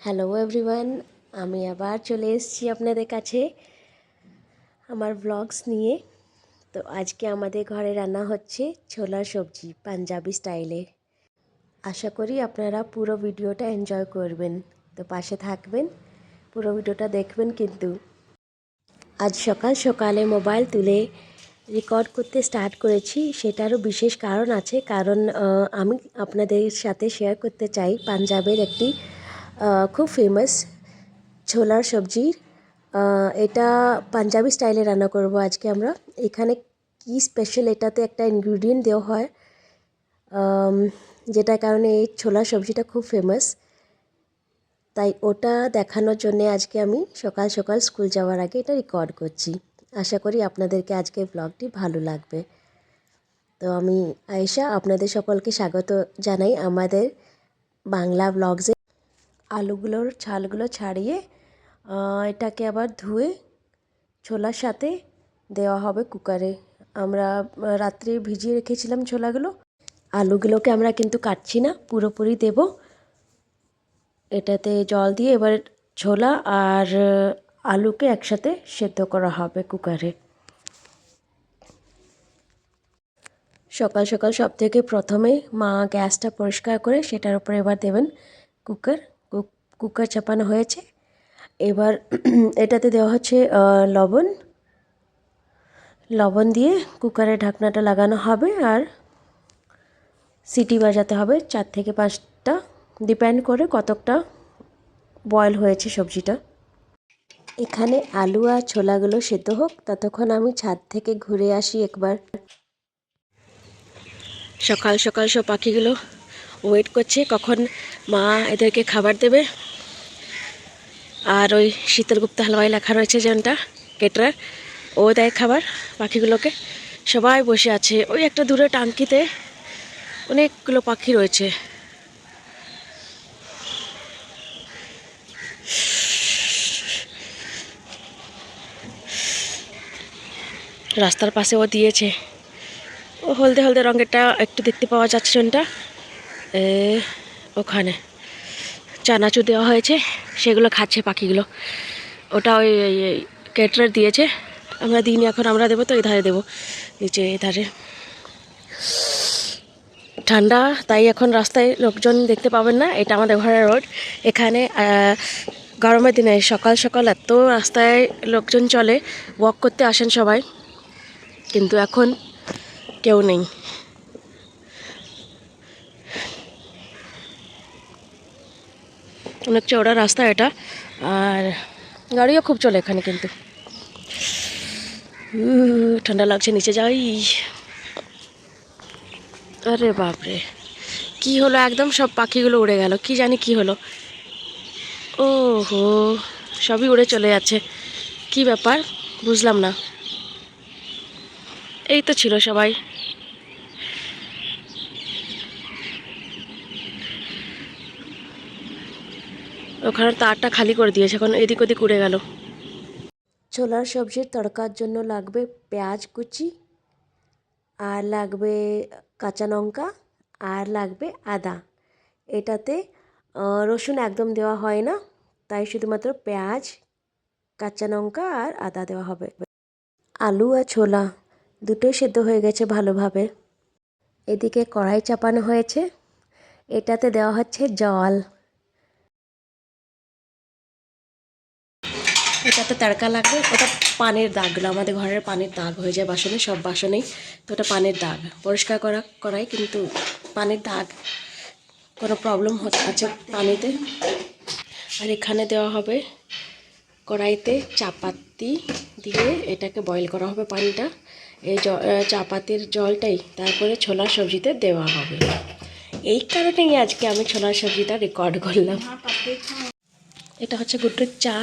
Hello everyone, আমি আবার চলে এসেছি আপনাদের কাছে আমার ব্লগস নিয়ে। তো আজকে আমাদের ঘরে রান্না হচ্ছে ছোলার সবজি পাঞ্জাবি স্টাইলে। আশা করি আপনারা পুরো ভিডিওটা এনজয় করবেন, তো পাশে থাকবেন, পুরো ভিডিওটা দেখবেন। কিন্তু আজ সকাল সকালে মোবাইল তুলে রেকর্ড করতে স্টার্ট করেছি, সেটারও বিশেষ কারণ আছে। কারণ আমি আপনাদের সাথে শেয়ার করতে চাই পাঞ্জাবের একটি খুব ফেমাস ছোলার সবজির। এটা পাঞ্জাবি স্টাইলে রান্না করব আজকে আমরা। এখানে কি স্পেশাল, এটাতে একটা ইনগ্রিডিয়েন্ট দেওয়া হয় যেটার কারণে এই ছোলার সবজিটা খুব ফেমাস। তাই ওটা দেখানোর জন্যে আজকে আমি সকাল সকাল স্কুল যাওয়ার আগে এটা রেকর্ড করছি। আশা করি আপনাদেরকে আজকে ব্লগটি ভালো লাগবে। তো আমি আয়েশা আপনাদের সকলকে স্বাগত জানাই আমাদের বাংলা ব্লগসে। আলুগুলোর ছালগুলো ছাড়িয়ে এটাকে আবার ধুয়ে ছোলার সাথে দেওয়া হবে কুকারে। আমরা রাত্রে ভিজিয়ে রেখেছিলাম ছোলাগুলো। আলুগুলোকে আমরা কিন্তু কাটছি না, পুরোপুরি দেব। এটাতে জল দিয়ে এবার ছোলা আর আলুকে একসাথে সেদ্ধ করা হবে কুকারে। সকাল সকাল সব থেকে প্রথমে মা গ্যাসটা পরিষ্কার করে সেটার উপরে এবার দেবেন কুকার চাপানো হয়েছে। এবার এটাতে দেওয়া হচ্ছে লবণ দিয়ে কুকারের ঢাকনাটা লাগানো হবে আর সিটি বাজাতে হবে 4 থেকে 5টা, ডিপেন্ড করে কতটা বয়েল হয়েছে সবজিটা। এখানে আলু আর ছোলাগুলো সেদ্ধ হোক, ততক্ষণ আমি ছাদ থেকে ঘুরে আসি একবার। সকাল সকাল সব পাখিগুলো ওয়েট করছে কখন মা এদেরকে খাবার দেবে। আর ওই শীতলগুপ্তা হালওয়াই লেখা রয়েছে যেটা কেটার, ও দেয় খাবার পাখিগুলোকে। সবাই বসে আছে ওই একটা দূরে টাঙ্কিতে, অনেকগুলো পাখি রয়েছে। রাস্তার পাশে ও দিয়েছে, ও হলদে হলদে রঙেরটা একটু দেখতে পাওয়া যাচ্ছে কোনটা, ওখানে চানাচুর দেওয়া হয়েছে, সেগুলো খাচ্ছে পাখিগুলো। ওটা ওই ক্যাটার দিয়েছে, আমরা দিইনি, এখন আমরা দেবো। তো এধারে দেবো, নিচে এধারে ঠান্ডা, তাই এখন রাস্তায় লোকজন দেখতে পাবেন না। এটা আমাদের ঘরের রোড। এখানে গরমের দিনে সকাল সকাল এত রাস্তায় লোকজন চলে, ওয়াক করতে আসেন সবাই, কিন্তু এখন কেউ নেই। অনেক চওড়া রাস্তা এটা, আর গাড়িও খুব চলে এখানে। কিন্তু ঠান্ডা লাগছে, নিচে যাই। আরে বাপরে, কি হলো, একদম সব পাখিগুলো উড়ে গেল, কি জানি কি হলো। ও হো, সবই উড়ে চলে যাচ্ছে, কি ব্যাপার বুঝলাম না। এই তো ছিল সবাই। ওখানে তারটা খালি করে দিয়েছে, এখন এদিক ওদিক উড়ে গেল। ছোলার সবজির তড়কার জন্য লাগবে পেঁয়াজ কুচি, আর লাগবে কাঁচা লঙ্কা, আর লাগবে আদা। এটাতে রসুন একদম দেওয়া হয় না, তাই শুধুমাত্র পেঁয়াজ, কাঁচা লঙ্কা আর আদা দেওয়া হবে। আলু আর ছোলা দুটোই সেদ্ধ হয়ে গেছে ভালোভাবে। এদিকে কড়াই চাপানো হয়েছে, এটাতে দেওয়া হচ্ছে জল। এটাতে তড়কা লাগবে। ওটা পানের দাগগুলো, আমাদের ঘরের পানের দাগ হয়ে যায় বাসনে, সব বাসনেই। তো ওটা পানের দাগ, পরিষ্কার করাই কিন্তু পানের দাগ, কোনো প্রবলেম আছে পানিতে। আর এখানে দেওয়া হবে কড়াইতে চাপাতি দিয়ে, এটাকে বয়েল করা হবে পানিটা। এই চাপাতির জলটাই তারপরে ছোলার সবজিতে দেওয়া হবে। এই কারণেই আজকে আমি ছোলার সবজিটা রেকর্ড করলাম। এটা হচ্ছে গুড্রিক চা,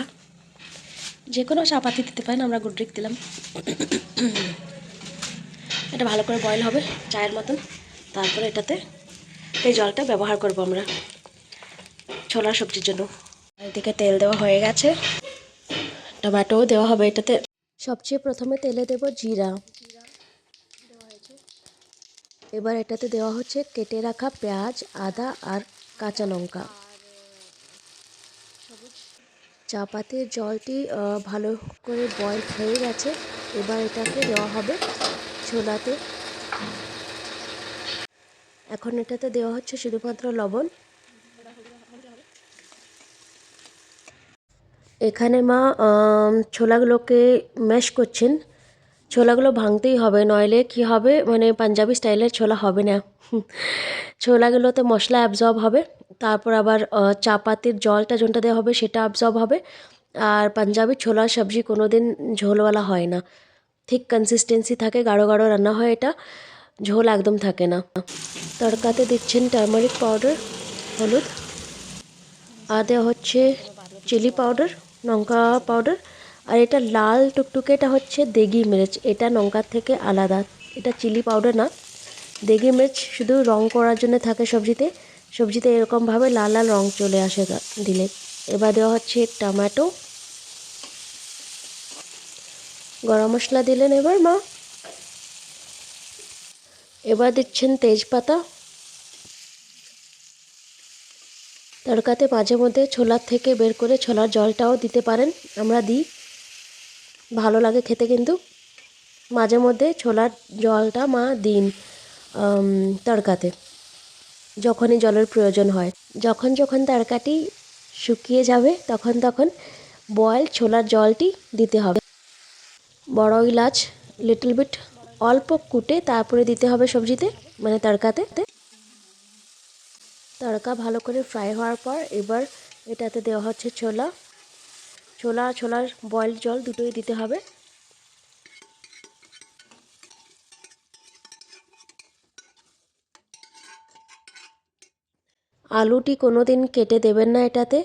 যে কোনো চাপাতি দিতে পারেন, আমরা গুড্রিক দিলাম। এটা ভালো করে বয়েল হবে চায়ের মতন, তারপরে এটাতে এই জলটা ব্যবহার করব আমরা ছোলার সবজির জন্য। এদিকে তেল দেওয়া হয়ে গেছে, টমেটোও দেওয়া হবে এটাতে। সবচেয়ে প্রথমে তেলে দেব জিরা, এবার এটাতে দেওয়া হচ্ছে কেটে রাখা পেঁয়াজ, আদা আর কাঁচা লঙ্কা। চা পাতির জলটি ভালো করে বয়েল হয়ে গেছে। এবার এটাকে দেওয়া হবে ছোলাতে। এখন এটাতে দেওয়া হচ্ছে শুধুমাত্র লবণ। এখানে মা ছোলাগুলোকে ম্যাশ করছেন। ছোলাগুলো ভাঙতেই হবে, নইলে কি হবে, মানে পাঞ্জাবি স্টাইলের ছোলা হবে না। ছোলাগুলোতে মশলা অ্যাবজর্ব হবে, তারপর আবার চা পাতির জলটা যোনটা দেওয়া হবে সেটা অ্যাবজর্ব হবে। আর পাঞ্জাবি ছোলার সবজি কোনো দিন ঝোলওয়ালা হয় না, ঠিক কনসিস্টেন্সি থাকে, গাঢ় গাঢ় রান্না হয়, এটা ঝোল একদম থাকে না। তড়কাতে দিচ্ছেন টার্মারিক পাউডার, হলুদ, আর দেওয়া হচ্ছে চিলি পাউডার, লঙ্কা পাউডার। আর এটা লাল টুকটুকে এটা হচ্ছে দেগি মির্চ, এটা লঙ্কার থেকে আলাদা, এটা চিলি পাউডার না। দেগি মির্চ শুধু রং করার জন্য থাকে সবজিতে, সবজিতে এরকমভাবে লাল লাল রং চলে আসে দিলে। এবার দেওয়া হচ্ছে টমেটো, গরম মশলা দিলেন এবার মা। এবার দিচ্ছেন তেজপাতা। তড়কাতে মাঝে মধ্যে ছোলার থেকে বের করে ছোলার জলটাও দিতে পারেন, আমরা দিই, ভালো লাগে খেতে। কিন্তু মাঝে মধ্যে ছোলার জলটা মা দিন তড়কাতে, যখনই জলের প্রয়োজন হয়। যখন যখন তড়কাটি শুকিয়ে যাবে তখন তখন বয়েল ছোলার জলটি দিতে হবে। বড় ইলাচ লিটল বিট অল্প কুটে তারপরে দিতে হবে সবজিতে, মানে তড়কাতে। তড়কা ভালো করে ফ্রাই হওয়ার পর এবার এটাতে দেওয়া হচ্ছে ছোলার বয়েল জল দুটোই দিতে হবে। আলুটি কোনো দিন কেটে দেবেন না এটাতে,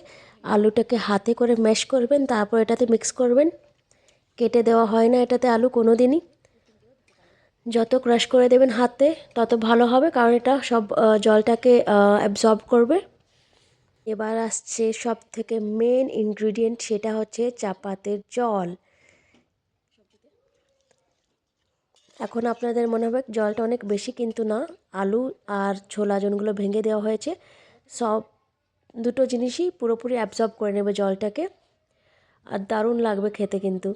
আলুটাকে হাতে করে ম্যাশ করবেন, তারপর এটাতে মিক্স করবেন। কেটে দেওয়া হয় না এটাতে আলু কোনো দিনই। যত ক্রাশ করে দেবেন হাতে তত ভালো হবে, কারণ এটা সব জলটাকে অ্যাবজর্ব করবে। এবার আসছে সব থেকে মেন ইনগ্রিডিয়েন্ট, সেটা হচ্ছে চা পাতির জল। এখন আপনাদের মনে হবে জলটা অনেক বেশি, কিন্তু না, আলু আর ছোলা যোনগুলো ভেঙে দেওয়া হয়েছে সব দুটো জিনিসই পুরোপুরি অ্যাবজর্ব করে নেবে জলটাকে, আর দারুণ লাগবে খেতে কিন্তু।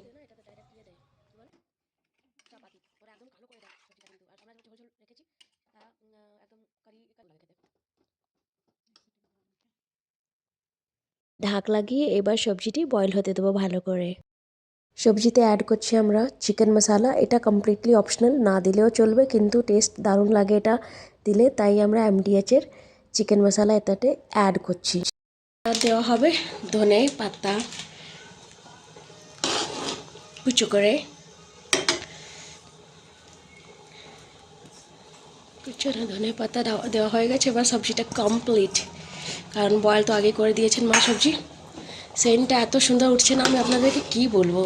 ঢাক লাগিয়ে এবার সবজিটি বয়েল হতে দেবো ভালো করে। সবজিতে অ্যাড করছি আমরা চিকেন মশলা, এটা কমপ্লিটলি অপশনাল, না দিলেও চলবে, কিন্তু টেস্ট দারুণ লাগে এটা দিলে, তাই আমরা এমডিএচের চিকেন মশলা এটাতে অ্যাড করছি। দেওয়া হবে ধনে পাতা কুচো করে, ধনে পাতা দেওয়া হয়ে গেছে। এবার সবজিটা কমপ্লিট, কারণ বয়েল তো আগে করে দিয়েছেন মা সবজি। সেন্টটা এত সুন্দর উঠছে না, আমি আপনাদেরকে কি বলবো।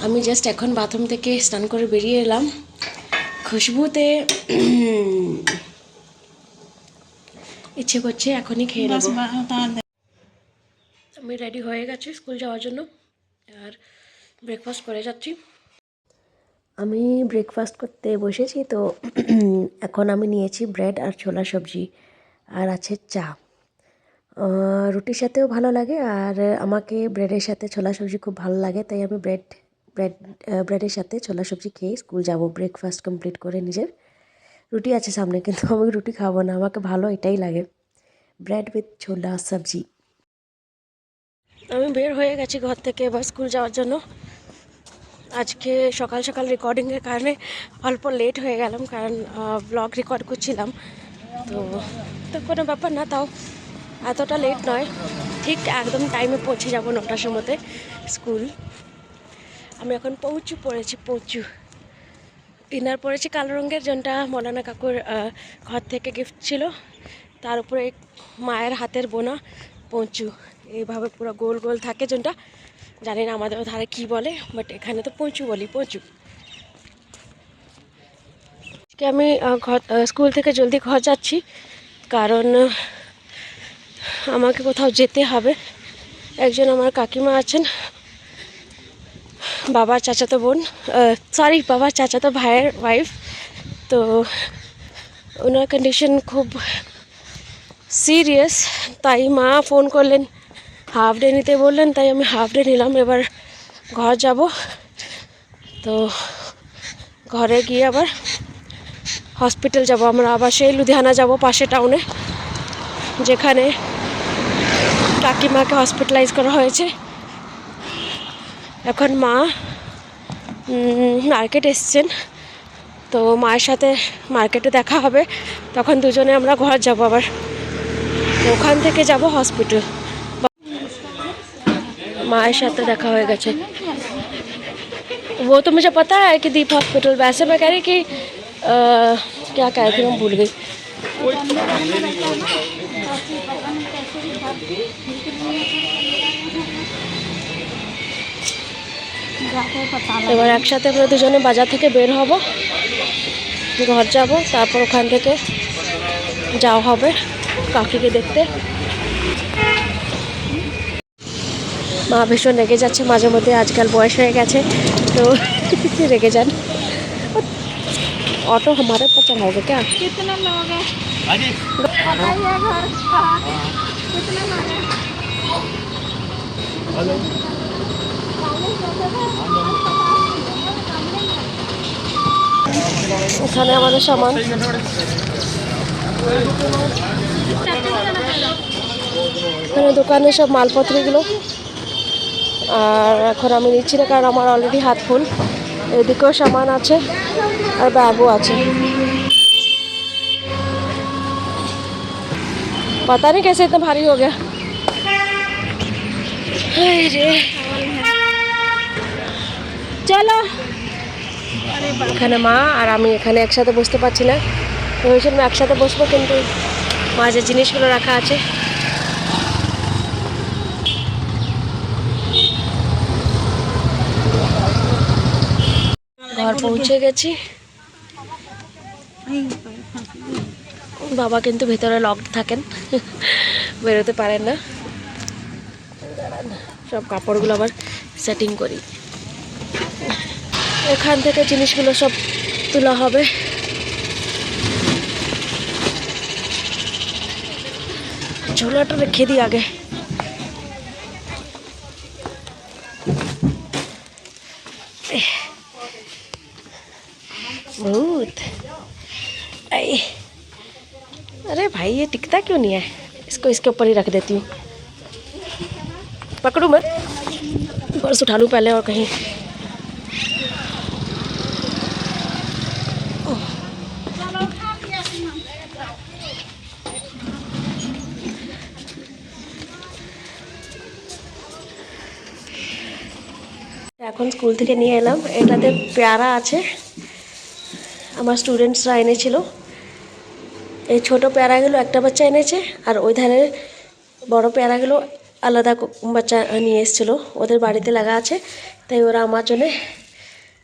আমি জাস্ট এখন বাথরুম থেকে স্নান করে বেরিয়ে এলাম, খুশবুতে ইচ্ছে করছে এখনই খেয়ে নেব। আমি রেডি হয়ে গেছি স্কুল যাওয়ার জন্য, আর ব্রেকফাস্ট করে যাচ্ছি। আমি ব্রেকফাস্ট করতে বসেছি তো এখন আমি নিয়েছি ব্রেড আর ছোলা সবজি, আর আছে চা। রুটির সাথেও ভালো লাগে, আর আমাকে ব্রেডের সাথে ছোলা সবজি খুব ভালো লাগে, তাই আমি ব্রেডের সাথে ছোলা সবজি খেয়ে স্কুল যাব ব্রেকফাস্ট কমপ্লিট করে নিজের। রুটি আছে সামনে, কিন্তু আমি রুটি খাবো না, আমাকে ভালো এটাই লাগে, ব্রেড উইথ ছোলা সবজি। আমি বের হয়ে গেছি ঘর থেকে এবার স্কুল যাওয়ার জন্য। আজকে সকাল সকাল রেকর্ডিংয়ের কারণে অল্প লেট হয়ে গেলাম, কারণ ব্লগ রেকর্ড করছিলাম, তো কোনো ব্যাপার না, তাও এতটা লেট নয়, ঠিক একদম টাইমে পৌঁছে যাব 9টার সময়তে স্কুল। আমি এখন পৌঁছু ইনার পরেছি কালো রঙের, যেটা মৌলানা কাকুর ঘর থেকে গিফট ছিল, তার উপরে মায়ের হাতের বোনা পৌঁছু, এইভাবে পুরো গোল গোল থাকে, যেটা জানি না আমাদের ধারে কি বলে, বাট এখানে তো পৌঁছু বলি, পৌঁছু। আজকে আমি স্কুল থেকে জলদি ঘর যাচ্ছি, কারণ আমাকে কোথাও যেতে হবে। একজন আমার কাকিমা আছেন, বাবার চাচাতো ভাইয়ের ওয়াইফ, তো ওনার কন্ডিশন খুব সিরিয়াস, তাই মা ফোন করলেন হাফ ডে নিতে বললেন, তাই আমি হাফ ডে নিলাম। এবার ঘর যাব, তো ঘরে গিয়ে আবার হসপিটাল যাব। আমরা আবার সেই লুধিয়ানা যাব, পাশে টাউনে, যেখানে কাকিমাকে হসপিটালাইজ করা হয়েছে। এখন মা মার্কেট এসছেন, তো মায়ের সাথে মার্কেটে দেখা হবে, তখন দুজনে আমরা ঘর যাব আবার। ওখান থেকে যাব हॉस्पिटल। माँ साथ देखा हो गए। वो तो मुझे पता है कि दीप हॉस्पिटल, वैसे मैं कह रही कि क्या कह रही थी, मैं भूल गई। এবার একসাথে আমরা দুজনে বাজার থেকে বের হব, ঘর যাব, তারপর ওখান থেকে যাওয়া হবে কাকিকে দেখতে। মা ভীষণ রেগে যাচ্ছে মাঝে মধ্যে, আজকাল বয়স হয়ে গেছে তো রেগে যান। ऑटो हमारे पर चढ़ाओगे क्या? कितना लोगे? बताइए घर कहाँ? कितना लोगे? हेलो, এখানে আমাদের সামান, এখানে দোকানে সব মালপত্রগুলো। আর এখন আমি নিচ্ছি না, কারণ আমার অলরেডি হাত ফুল। এদিকেও সামান আছে আর ব্যাগও আছে। पता नहीं कैसे इतना भारी हो गया। চলো, এখানে মা আর আমি এখানে একসাথে বসতে পারছি না, ভেবেছিলাম একসাথে বসবো, কিন্তু মাঝে জিনিসগুলো রাখা আছে। ঘর পৌঁছে গেছি। বাবা কিন্তু ভেতরে লকড থাকেন, বেরোতে পারেন না। সব কাপড়গুলো আবার সেটিং করি। এখান থেকে জিনিসগুলো সব তোলা হবে। ঝোলাটা রেখে দিই আগে। बहुत अरे भाई, ये टिकता क्यों नहीं है? इसको इसके ऊपर ही रख देती हूँ। पकड़ू मैं, पर्स उठा लूँ पहले और कहीं। এখন স্কুল থেকে নিয়ে এলাম। এটাতে পেয়ারা আছে, আমার স্টুডেন্টসরা এনেছিল। এই ছোটো পেয়ারাগুলো একটা বাচ্চা এনেছে, আর ওই ধারে বড় পেয়ারাগুলো আলাদা বাচ্চা নিয়ে এসেছিলো, ওদের বাড়িতে লাগা আছে। তাই ওরা আমার জন্য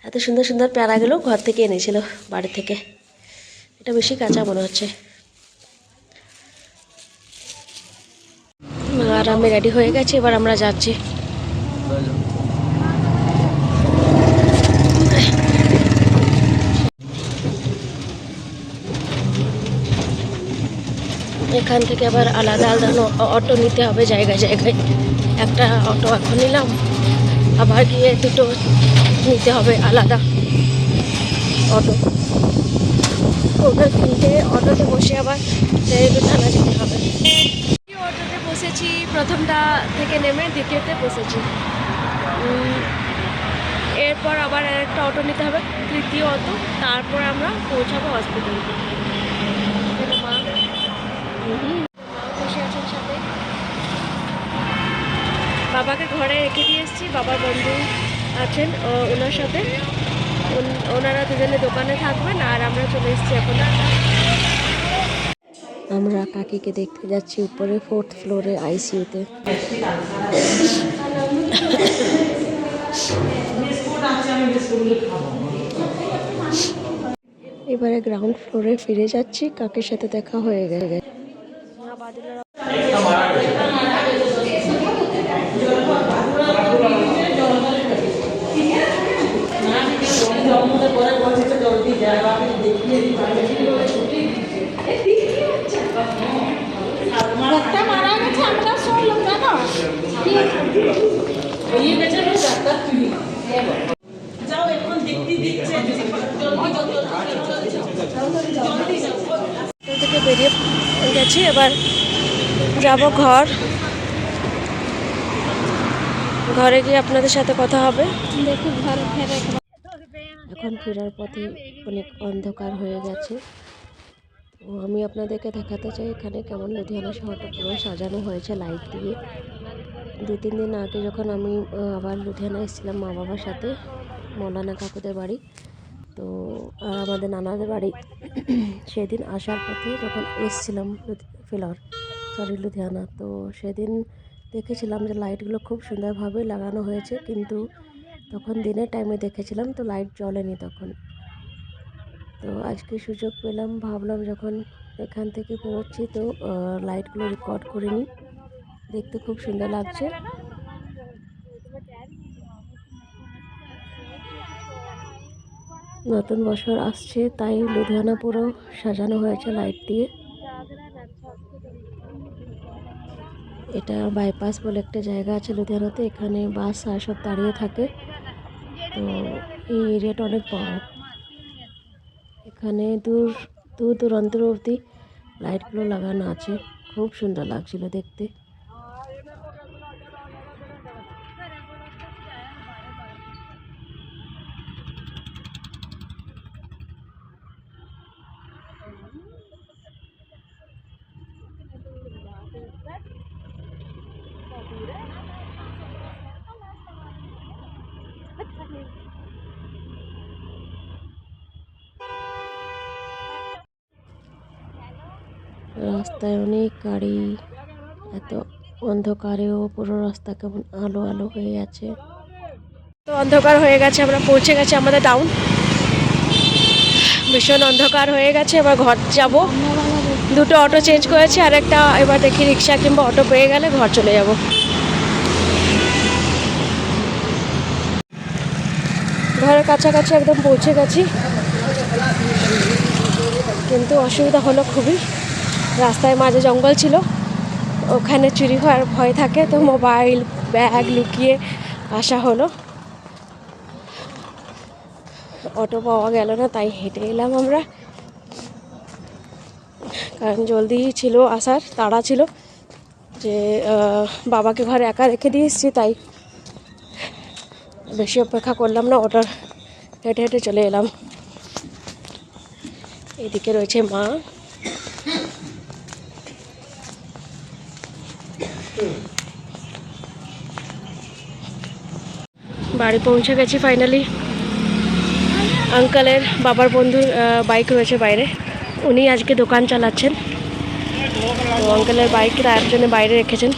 এত সুন্দর সুন্দর পেয়ারাগুলো ঘর থেকে এনেছিল, বাড়ি থেকে। এটা বেশি কাঁচা মনে হচ্ছে। আর আমি রেডি হয়ে গেছি, এবার আমরা যাচ্ছি। এখান থেকে আবার আলাদা আলাদা অটো নিতে হবে জায়গায় জায়গায়। একটা অটো এখন নিলাম, আবার গিয়ে দুটো নিতে হবে আলাদা অটো। ওটা তিনটে অটোতে বসে আবার থানা যেতে হবে। অটোতে বসেছি, প্রথমটা থেকে নেমে দ্বিতীয়তে বসেছি। এরপর আবার একটা অটো নিতে হবে, তৃতীয় অটো, তারপর আমরা পৌঁছাবো হসপিটালে। বসে আছেন সাথে, বাবাকে ঘরে রেখে দিয়ে এসেছি। বাবার বন্ধু আছেন, ওনার সাথে, ওনারা দুজনে দোকানে থাকবেন, আর আমরা চলে এসেছি এখন। আমরা কাকিকে দেখতে যাচ্ছি উপরে 4th ফ্লোরে আইসিইউতে। এবারে গ্রাউন্ড ফ্লোরে ফিরে যাচ্ছি, কাকের সাথে দেখা হয়ে গেছে। থেকে বেরিয়ে গেছি, এবার যাব ঘরে গিয়ে আপনাদের সাথে কথা হবে। এখন ফেরার পথে অনেক অন্ধকার হয়ে গেছে। ও আমি আপনাদেরকে দেখাতে চাই এখানে কেমন লুধিয়ানা শহরটা পুরো সাজানো হয়েছে লাইট দিয়ে। 2-3 দিন আগে যখন আমি আবার লুধিয়ানা এসেছিলাম মা বাবার সাথে, মৌলানা কাকুদের বাড়ি, তো আর আমাদের নানাদের বাড়ি, সেদিন আসার পথে যখন এসছিলাম লুধিয়ানা, তো সেদিন দেখেছিলাম যে লাইটগুলো খুব সুন্দরভাবে লাগানো হয়েছে, কিন্তু তখন দিনের টাইমে দেখেছিলাম তো লাইট জ্বলেনি তখন। তো আজকে সুযোগ পেলাম, ভাবলাম যখন এখান থেকে বেরোচ্ছি তো লাইটগুলো রেকর্ড করে নিই, দেখতে খুব সুন্দর লাগছে। নতুন বছর আসছে তাই লুধিয়ানা পুরো সাজানো হয়েছে লাইট দিয়ে। এটা বাইপাস বলে একটা জায়গা আছে লুধিয়ানাতে, এখানে বাস আর সব দাঁড়িয়ে থাকে। তো এই এরিয়াটা অনেক বড়, এখানে দূর দূরান্ত অবধি লাইটগুলো লাগানো আছে, খুব সুন্দর লাগছিল দেখতে। রাস্তায় অনেক গাড়ি, এত অন্ধকারেও পুরো রাস্তা কেমন আলো আলো হয়ে আছে। তো অন্ধকার হয়ে গেছে, আমরা পৌঁছে গেছি আমাদের টাউন। ভীষণ অন্ধকার হয়ে গেছে, এবার ঘর যাব। 2টো অটো চেঞ্জ করেছি, আর একটা এবার দেখি রিক্সা কিংবা অটো পেয়ে গেলে ঘর চলে যাব। ঘরের কাছাকাছি একদম পৌঁছে গেছি, কিন্তু অসুবিধা হলো খুবই। রাস্তায় মাঝে জঙ্গল ছিল, ওখানে চুরি হওয়ার ভয় থাকে, তো মোবাইল ব্যাগ লুকিয়ে আসা হলো। অটো পাওয়া গেল না, তাই হেঁটে এলাম আমরা, কারণ জলদি ছিল, আসার তাড়া ছিল, যে বাবাকে ঘরে একা রেখে দিয়ে এসেছি, তাই বেশি অপেক্ষা করলাম না, অটোর হেঁটে হেঁটে চলে এলাম। এদিকে রয়েছে মা, বাড়ি পৌঁছে গেছি ফাইনালি। আঙ্কেলের বাবার বন্ধুর বাইক রয়েছে বাইরে, উনি আজকে দোকান চালাচ্ছেন, তো আঙ্কেলের বাইক তার জন্য বাইরে রেখেছেন।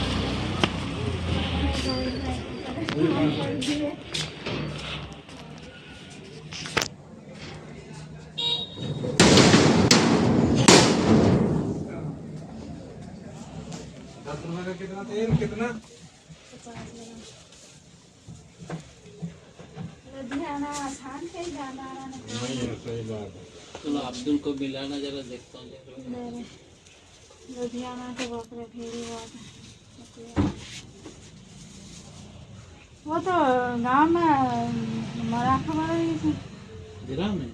चलो अब्दुल को मिलाना जरा देखता हूँ। लुधियाना के बकरे भेड़ी वो तो गांव में मराठा मारा जिला में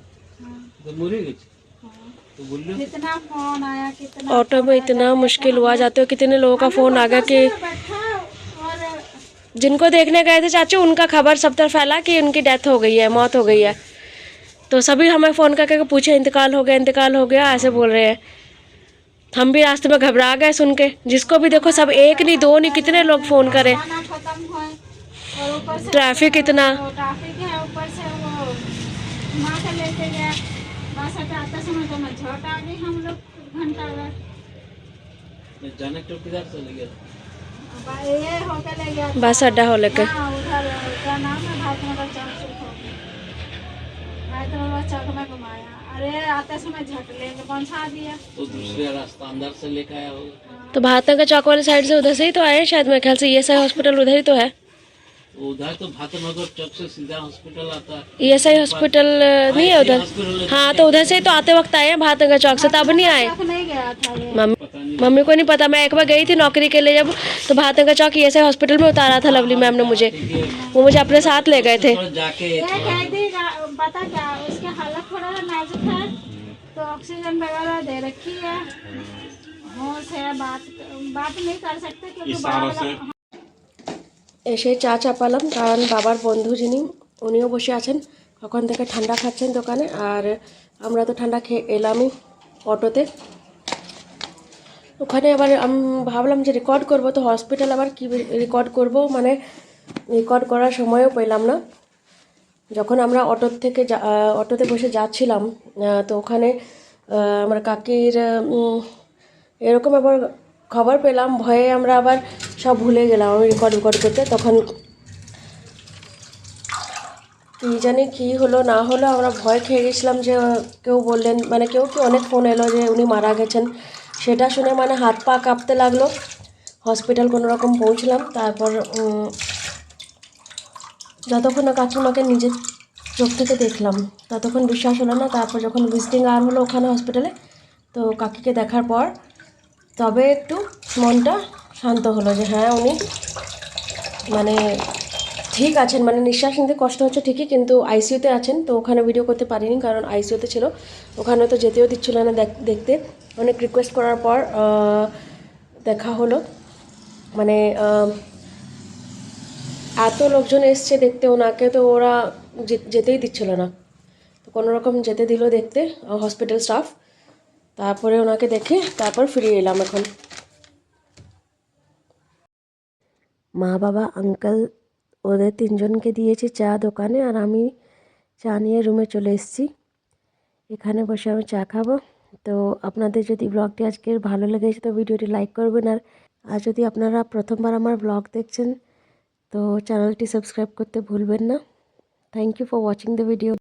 तो मुरी गई तो बोलिए कितना फोन आया, कितना ऑटो में इतना मुश्किल हुआ, जाते हो कितने लोगों का फ़ोन आ गया कि बैठा और जिनको देखने गए थे चाचू, उनका खबर सब तरफ फैला कि उनकी डेथ हो गई है, मौत हो गई है। तो सभी हमें फ़ोन करके पूछे इंतकाल हो गया, ऐसे बोल रहे हैं। हम भी रास्ते में घबरा गए सुन के, जिसको भी देखो सब, एक नहीं दो नहीं, कितने लोग फ़ोन करें। खाना खत्म हुआ और ऊपर से ट्रैफिक इतना, ट्रैफिक है, ऊपर से वो माँ के लेके गया, बस अड्डा आते समय तो मैं झट आ गई, हम लोग घंटा भर जाने चौकीदार चले गया ये होके ले गया था। बस अड्डा हो लेके। हाँ, उधर क्या नाम है, भारतनगर चौक से भारतनगर चौक में घुमाया, अरे आते समय झट लेके पहुंचा दिया। तो दूसरे रास्ता अंदर से लेकर आया होगा। तो भारतनगर चौक वाले साइड से उधर से ही तो आए शायद, मेरे ख्याल से ये सही हॉस्पिटल उधर ही तो है। उधर तो भातनगर चौक से सीधा हॉस्पिटल आता है। ESI हॉस्पिटल नहीं है उधर? हाँ तो उधर से ही तो आते वक्त आए हैं भातनगर चौक से, तब नहीं आए। तक नहीं गया था ये। मम्मी को नहीं पता, मैं एक बार गई थी नौकरी के लिए जब, तो भातनगर चौक ESI हॉस्पिटल में उतारा था लवली मैम ने मुझे, वो मुझे अपने साथ ले गए थे। थोड़ा जाके ये कह दी पता क्या, उसकी हालत थोड़ा नाजुक है तो ऑक्सीजन वगैरह दे रखी है, होश है, बात नहीं कर सकते क्योंकि बड़ा এসে চা চাপালাম, কারণ বাবার বন্ধু যিনি উনিও বসে আছেন, ওখান থেকে ঠান্ডা খাচ্ছেন দোকানে, আর আমরা তো ঠান্ডা খেয়ে এলামই অটোতে। ওখানে আবার আমি ভাবলাম যে রেকর্ড করব, তো হসপিটাল আবার কী রেকর্ড করব, মানে রেকর্ড করার সময়ও পেলাম না। যখন আমরা অটোতে বসে যাচ্ছিলাম, তো ওখানে আমার কাকির এরকম আবার খবর পেলাম, ভয়ে আমরা আবার সব ভুলে গেলাম আমি রেকর্ড করতে। তখন কী জানি কী হলো না হলো, আমরা ভয় খেয়ে গেছিলাম যে কেউ বললেন, মানে কেউ অনেক ফোন এলো যে উনি মারা গেছেন। সেটা শুনে মানে হাত পা কাঁপতে লাগলো। হসপিটাল কোনো রকম পৌঁছলাম, তারপর যতক্ষণ না কাকিমাকে নিজের চোখ থেকে দেখলাম ততক্ষণ বিশ্বাস হলো না। তারপর যখন ভিজিটিং আওয়ার হলো ওখানে হসপিটালে, তো কাকিকে দেখার পর তবে একটু মনটা শান্ত হলো যে হ্যাঁ উনি মানে ঠিক আছেন, মানে নিঃশ্বাস নিতে কষ্ট হচ্ছে ঠিকই, কিন্তু আইসিইউতে আছেন। তো ওখানে ভিডিও করতে পারিনি কারণ আইসিইউতে ছিল, ওখানে তো যেতেও দিচ্ছিল না দেখতে। অনেক রিকোয়েস্ট করার পর দেখা হলো, মানে এত লোকজন এসছে দেখতে ওনাকে, তো ওরা যেতেই দিচ্ছিল না, তো কোনো রকম যেতে দিল দেখতে হসপিটাল স্টাফ। তারপরে ওনাকে দেখে তারপর ফিরে এলাম। এখন মা বাবা আঙ্কেল ওদের তিনজনকে দিয়েছি চা দোকানে, আর আমি চা নিয়ে রুমে চলে এসেছি। এখানে বসে আমি চা খাবো। তো আপনাদের যদি ব্লগটি আজকের ভালো লেগেছে তো ভিডিওটি লাইক করবেন, আর যদি আপনারা প্রথমবার আমার ব্লগ দেখছেন তো চ্যানেলটি সাবস্ক্রাইব করতে ভুলবেন না। Thank you for watching the video.